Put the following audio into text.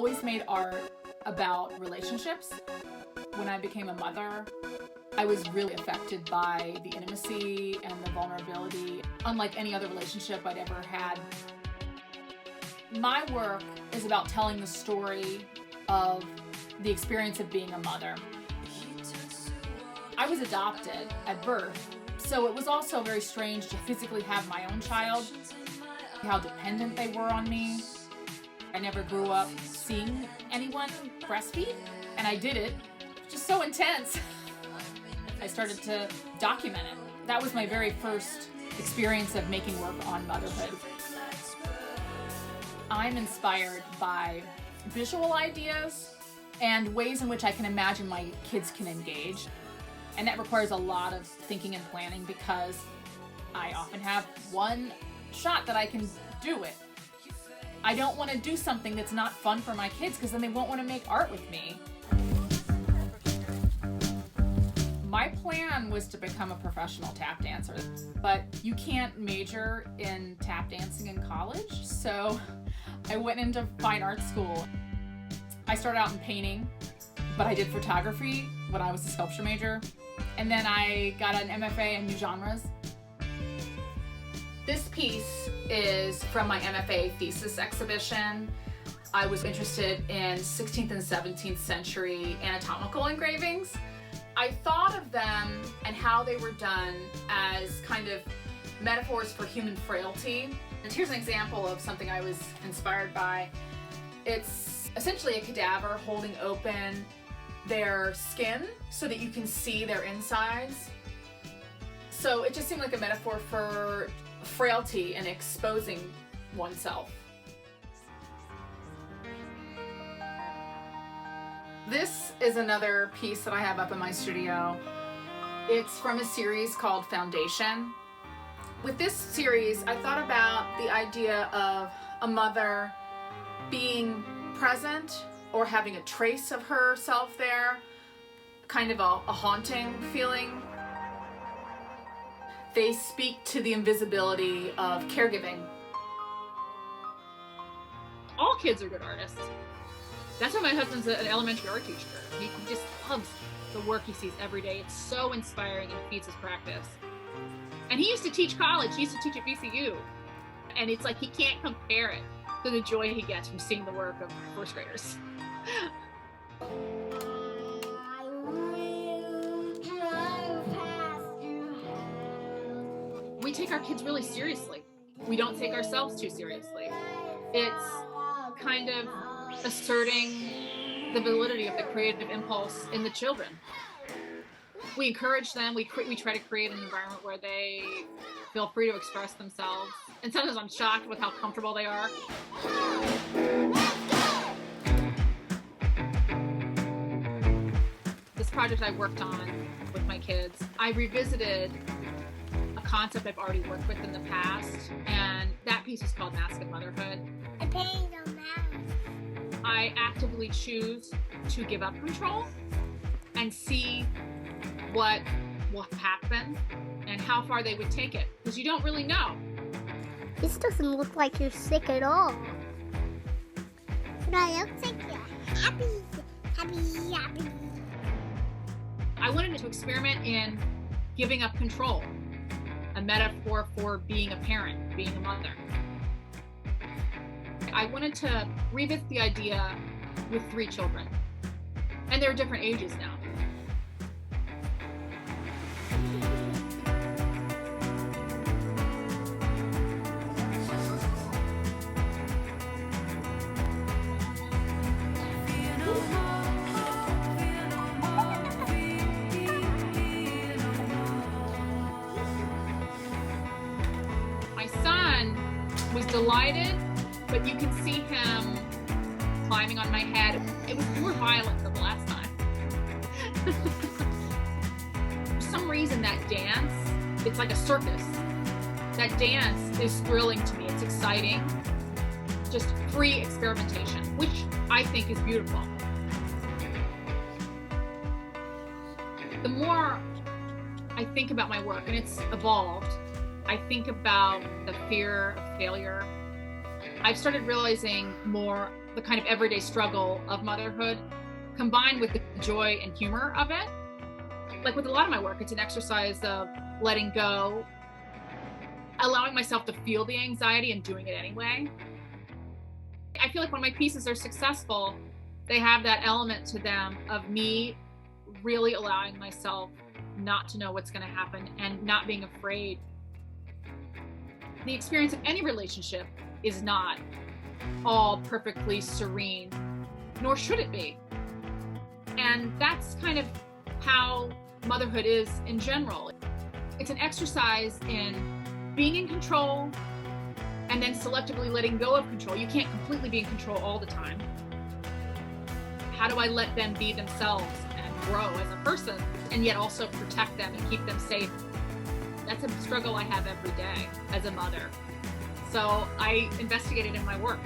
always made art about relationships. When I became a mother, I was really affected by the intimacy and the vulnerability, unlike any other relationship I'd ever had. My work is about telling the story of the experience of being a mother. I was adopted at birth, so it was also very strange to physically have my own child, how dependent they were on me. I never grew up seeing anyone breastfeed, and I did it. Just so intense. I started to document it. That was my very first experience of making work on motherhood. I'm inspired by visual ideas and ways in which I can imagine my kids can engage. And that requires a lot of thinking and planning because I often have one shot that I can do it. I don't want to do something that's not fun for my kids because then they won't want to make art with me. My plan was to become a professional tap dancer, but you can't major in tap dancing in college, so I went into fine art school. I started out in painting, but I did photography when I was a sculpture major, and then I got an MFA in new genres. This piece is from my MFA thesis exhibition. I was interested in 16th and 17th century anatomical engravings. I thought of them and how they were done as kind of metaphors for human frailty. And here's an example of something I was inspired by. It's essentially a cadaver holding open their skin so that you can see their insides. So it just seemed like a metaphor for frailty and exposing oneself. This is another piece that I have up in my studio. It's from a series called Foundation. With this series, I thought about the idea of a mother being present or having a trace of herself there, kind of a haunting feeling. They speak to the invisibility of caregiving. All kids are good artists. That's why my husband's an elementary art teacher. He just loves the work he sees every day. It's so inspiring and feeds his practice. And he used to teach college. He used to teach at VCU. And it's like he can't compare it to the joy he gets from seeing the work of first graders. We take our kids really seriously. We don't take ourselves too seriously. It's kind of asserting the validity of the creative impulse in the children. We encourage them, we try to create an environment where they feel free to express themselves. And sometimes I'm shocked with how comfortable they are. This project I worked on with my kids, I revisited a concept I've already worked with in the past, and that piece is called Mask of Motherhood. I painted a mask. I actively choose to give up control and see what will happen and how far they would take it, because you don't really know. This doesn't look like you're sick at all. But I look like you're happy. I wanted to experiment in giving up control, a metaphor for being a parent, being a mother. I wanted to revisit the idea with 3 children, and they're different ages now. My son was delighted, but you can see him climbing on my head. It was more violent than the last time. For some reason, that dance, it's like a circus. That dance is thrilling to me. It's exciting. Just free experimentation, which I think is beautiful. The more I think about my work, and it's evolved, I think about the fear of failure, I've started realizing more the kind of everyday struggle of motherhood combined with the joy and humor of it. Like with a lot of my work, it's an exercise of letting go, allowing myself to feel the anxiety and doing it anyway. I feel like when my pieces are successful, they have that element to them of me really allowing myself not to know what's going to happen and not being afraid. The experience of any relationship is not all perfectly serene, nor should it be. And that's kind of how motherhood is in general. It's an exercise in being in control and then selectively letting go of control. You can't completely be in control all the time. How do I let them be themselves and grow as a person and yet also protect them and keep them safe? That's a struggle I have every day as a mother. So I investigate it in my work.